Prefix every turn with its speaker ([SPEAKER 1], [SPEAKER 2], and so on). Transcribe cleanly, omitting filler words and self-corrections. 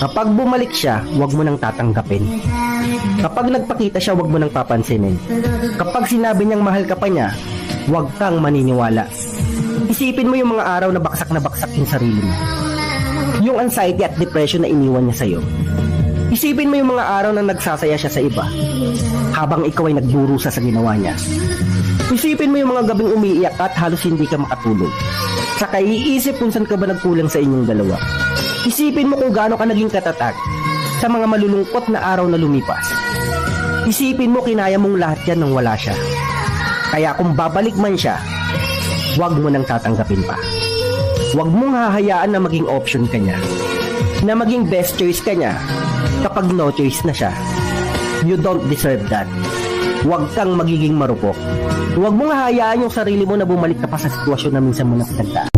[SPEAKER 1] Kapag bumalik siya, huwag mo nang tatanggapin. Kapag nagpakita siya, huwag mo nang papansinin. Kapag sinabi niyang mahal ka pa niya, huwag kang maniniwala. Isipin mo yung mga araw na baksak yung sarili mo. Yung anxiety at depression na iniwan niya sa'yo. Isipin mo yung mga araw na nagsasaya siya sa iba, habang ikaw ay nagdurusa sa ginawa niya. Isipin mo yung mga gabing umiiyak at halos hindi ka makatulog. Saka iisip kung saan ka ba nagkulang sa inyong dalawa. Isipin mo kung gaano ka naging katatag sa mga malulungkot na araw na lumipas. Isipin mo kinaya mong lahat yan nang wala siya. Kaya kung babalik man siya, huwag mo nang tatanggapin pa. Huwag mong hahayaan na maging option ka niya, na maging best choice ka niya kapag no choice na siya. You don't deserve that. Huwag kang magiging marupok. Huwag mong hahayaan yung sarili mo na bumalik ka pa sa sitwasyon na minsan mo napagdaan.